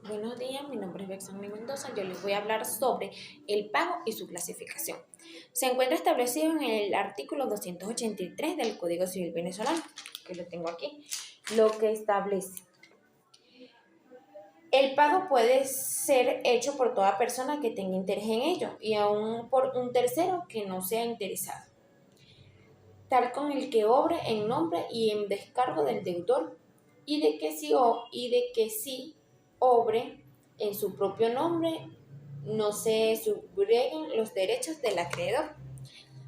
Buenos días, mi nombre es Bexani Mendoza. Yo les voy a hablar sobre el pago y su clasificación. Se encuentra establecido en el artículo 283 del Código Civil venezolano, que lo tengo aquí, lo que establece. El pago puede ser hecho por toda persona que tenga interés en ello y aún por un tercero que no sea interesado, tal con el que obre en nombre y en descargo del deudor y de que si obre en su propio nombre no se subroguen los derechos del acreedor.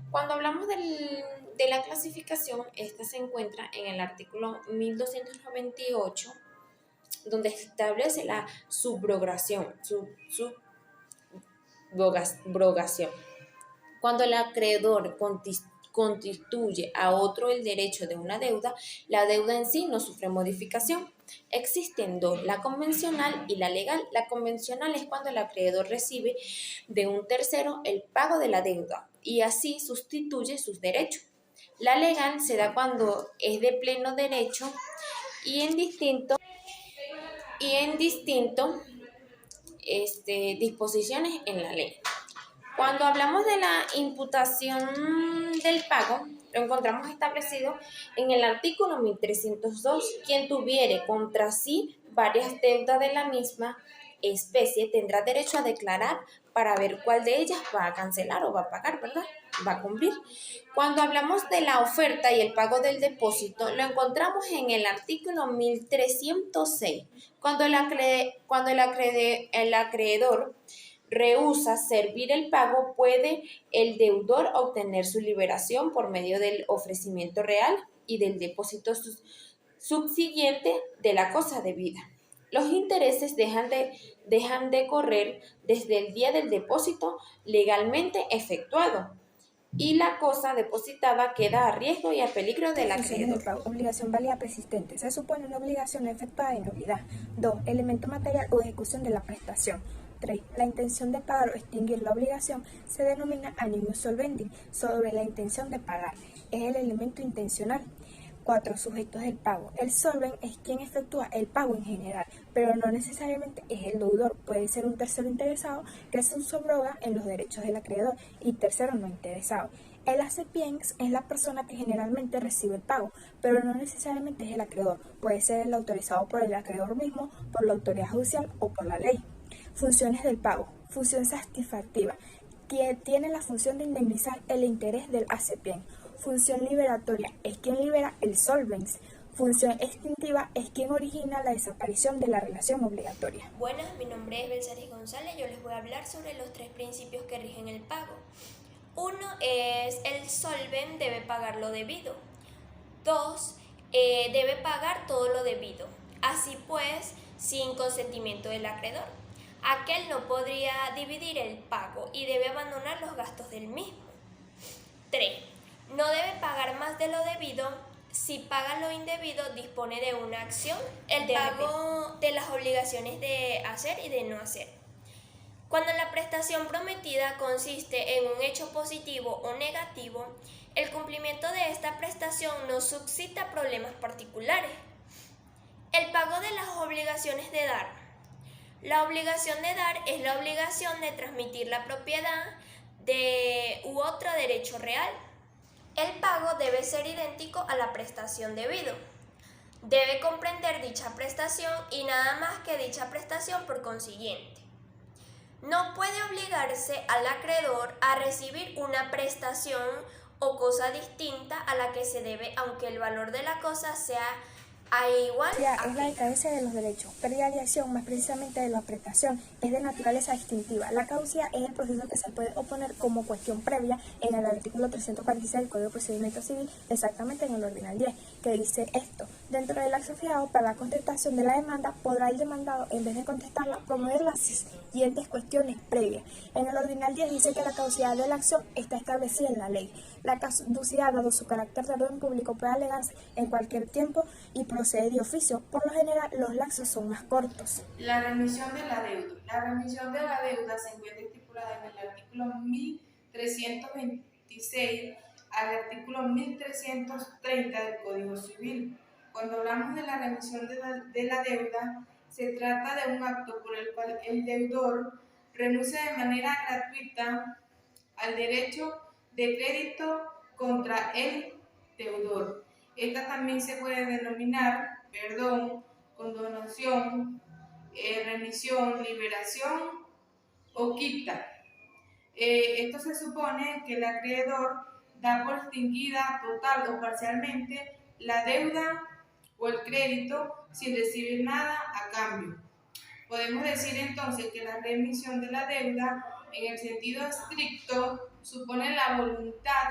Cuando hablamos de la clasificación, esta se encuentra en el artículo 1298, donde establece la subrogación. Cuando el acreedor constituye a otro el derecho de una deuda, la deuda en sí no sufre modificación. Existen dos, la convencional y la legal. La convencional es cuando el acreedor recibe de un tercero el pago de la deuda y así sustituye sus derechos. La legal se da cuando es de pleno derecho y en distinto disposiciones en la ley. Cuando hablamos de la imputación del pago, lo encontramos establecido en el artículo 1302. Quien tuviere contra sí varias deudas de la misma especie tendrá derecho a declarar para ver cuál de ellas va a cancelar o va a pagar, ¿verdad? Va a cumplir. Cuando hablamos de la oferta y el pago del depósito, lo encontramos en el artículo 1306. Cuando el acreedor rehúsa servir el pago, puede el deudor obtener su liberación por medio del ofrecimiento real y del depósito subsiguiente de la cosa debida. Los intereses dejan de correr desde el día del depósito legalmente efectuado y la cosa depositada queda a riesgo y a peligro del acreedor. Obligación válida persistente. Se supone una obligación efectuada en nulidad. 2. Elemento material o ejecución de la prestación. 3. La intención de pagar o extinguir la obligación se denomina animus solvendi, sobre la intención de pagar. Es el elemento intencional. 4. Sujetos del pago. El solven es quien efectúa el pago en general, pero no necesariamente es el deudor. Puede ser un tercero interesado que se subroga en los derechos del acreedor y tercero no interesado. El acipiens es la persona que generalmente recibe el pago, pero no necesariamente es el acreedor. Puede ser el autorizado por el acreedor mismo, por la autoridad judicial o por la ley. Funciones del pago. Función satisfactiva, que tiene la función de indemnizar el interés del acipiens. Función liberatoria es quien libera el solvens. Función extintiva es quien origina la desaparición de la relación obligatoria. Buenas, mi nombre es Belsaris González. Yo les voy a hablar sobre los tres principios que rigen el pago. Uno es el solven debe pagar lo debido. 2. Debe pagar todo lo debido. Así pues, sin consentimiento del acreedor. Aquel no podría dividir el pago y debe abandonar los gastos del mismo. 3. No debe pagar más de lo debido. Si paga lo indebido, dispone de una acción, el pago de las obligaciones de hacer y de no hacer. Cuando la prestación prometida consiste en un hecho positivo o negativo, el cumplimiento de esta prestación no suscita problemas particulares. El pago de las obligaciones de dar. La obligación de dar es la obligación de transmitir la propiedad u otro derecho real. El pago debe ser idéntico a la prestación debido. Debe comprender dicha prestación y nada más que dicha prestación por consiguiente. No puede obligarse al acreedor a recibir una prestación o cosa distinta a la que se debe, aunque el valor de la cosa sea igual. Es la decadencia de los derechos. Pérdida de acción, más precisamente de la prestación, es de naturaleza extintiva. La caducidad es el proceso que se puede oponer como cuestión previa en el artículo 346 del Código de Procedimiento Civil, exactamente en el ordinal 10, que dice esto: dentro del acto fijado para la contestación de la demanda, podrá el demandado, en vez de contestarla, promover las siguientes cuestiones previas. En el ordinal 10 dice que la caducidad de la acción está establecida en la ley. La caducidad, dado su carácter de orden público, puede alegarse en cualquier tiempo y procede de oficio. Por lo general, los lapsos son más cortos. La remisión de la deuda. La remisión de la deuda se encuentra estipulada en el artículo 1326 al artículo 1330 del Código Civil. Cuando hablamos de la remisión de la deuda, se trata de un acto por el cual el deudor renuncia de manera gratuita al derecho de crédito contra el deudor. Esta también se puede denominar perdón, condonación, remisión, liberación o quita. Esto se supone que el acreedor da por extinguida total o parcialmente la deuda o el crédito sin recibir nada a cambio. Podemos decir entonces que la remisión de la deuda, en el sentido estricto, supone la voluntad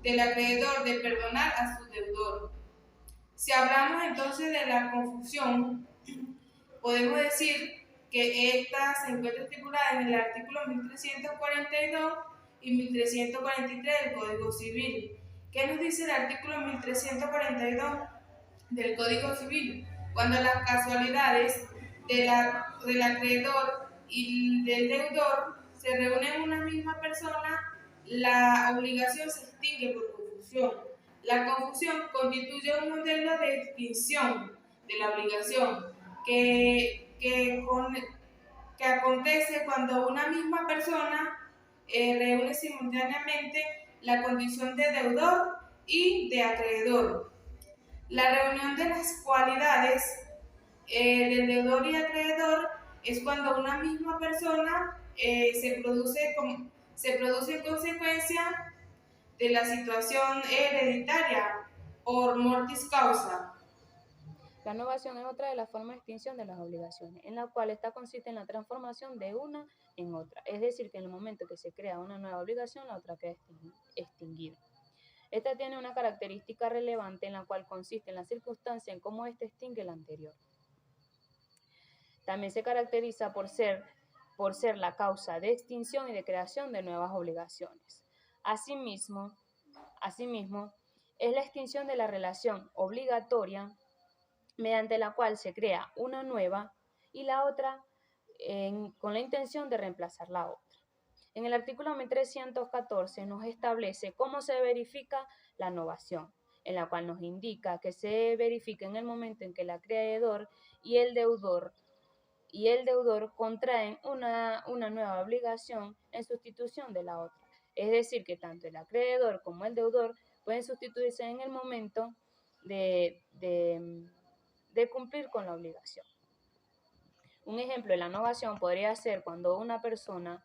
del acreedor de perdonar a su deudor. Si hablamos entonces de la confusión, podemos decir que esta se encuentra estipulada en el artículo 1342 y 1343 del Código Civil. ¿Qué nos dice el artículo 1342 del Código Civil? Cuando las casualidades del acreedor y del deudor se reúnen en una misma persona, la obligación se extingue por confusión. La confusión constituye un modelo de extinción de la obligación que acontece cuando una misma persona reúne simultáneamente la condición de deudor y de acreedor. La reunión de las cualidades del deudor y acreedor es cuando una misma persona se produce en consecuencia de la situación hereditaria por mortis causa. La novación es otra de las formas de extinción de las obligaciones, en la cual esta consiste en la transformación de una en otra. Es decir, que en el momento que se crea una nueva obligación, la otra queda extinguida. Esta tiene una característica relevante en la cual consiste en la circunstancia en cómo ésta extingue la anterior. También se caracteriza por ser la causa de extinción y de creación de nuevas obligaciones. Asimismo, es la extinción de la relación obligatoria mediante la cual se crea una nueva y la otra con la intención de reemplazar la otra. En el artículo 1314 nos establece cómo se verifica la novación, en la cual nos indica que se verifica en el momento en que el acreedor y el deudor contraen una nueva obligación en sustitución de la otra. Es decir, que tanto el acreedor como el deudor pueden sustituirse en el momento de cumplir con la obligación. Un ejemplo de la novación podría ser cuando una persona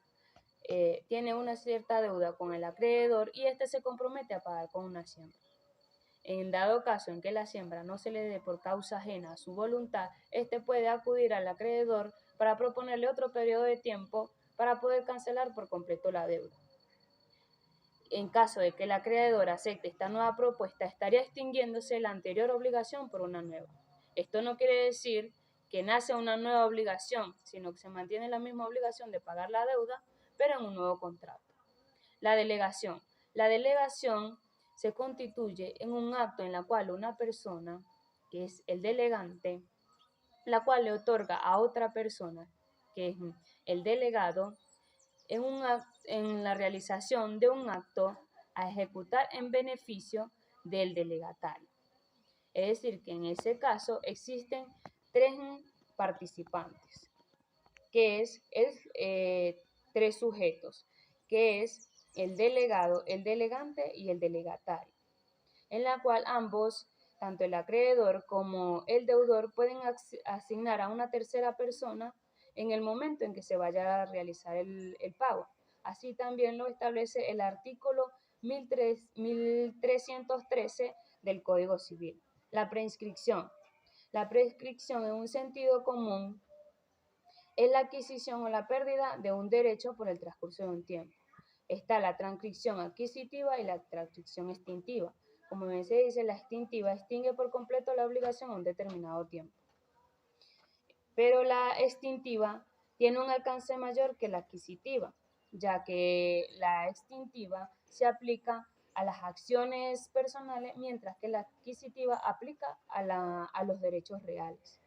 tiene una cierta deuda con el acreedor y éste se compromete a pagar con una siembra. En dado caso en que la siembra no se le dé por causa ajena a su voluntad, éste puede acudir al acreedor para proponerle otro periodo de tiempo para poder cancelar por completo la deuda. En caso de que el acreedor acepte esta nueva propuesta, estaría extinguiéndose la anterior obligación por una nueva. Esto no quiere decir que nace una nueva obligación, sino que se mantiene la misma obligación de pagar la deuda, pero en un nuevo contrato. La delegación. La delegación se constituye en un acto en la cual una persona, que es el delegante, la cual le otorga a otra persona, que es el delegado, en la realización de un acto a ejecutar en beneficio del delegatario. Es decir, que en ese caso existen tres participantes, que es tres sujetos, que es el delegado, el delegante y el delegatario, en la cual ambos, tanto el acreedor como el deudor, pueden asignar a una tercera persona en el momento en que se vaya a realizar el pago. Así también lo establece el artículo 1313 del Código Civil. La prescripción. La prescripción en un sentido común es la adquisición o la pérdida de un derecho por el transcurso de un tiempo. Está la transcripción adquisitiva y la transcripción extintiva. Como bien se dice, la extintiva extingue por completo la obligación a un determinado tiempo. Pero la extintiva tiene un alcance mayor que la adquisitiva, ya que la extintiva se aplica a las acciones personales, mientras que la adquisitiva aplica a los derechos reales.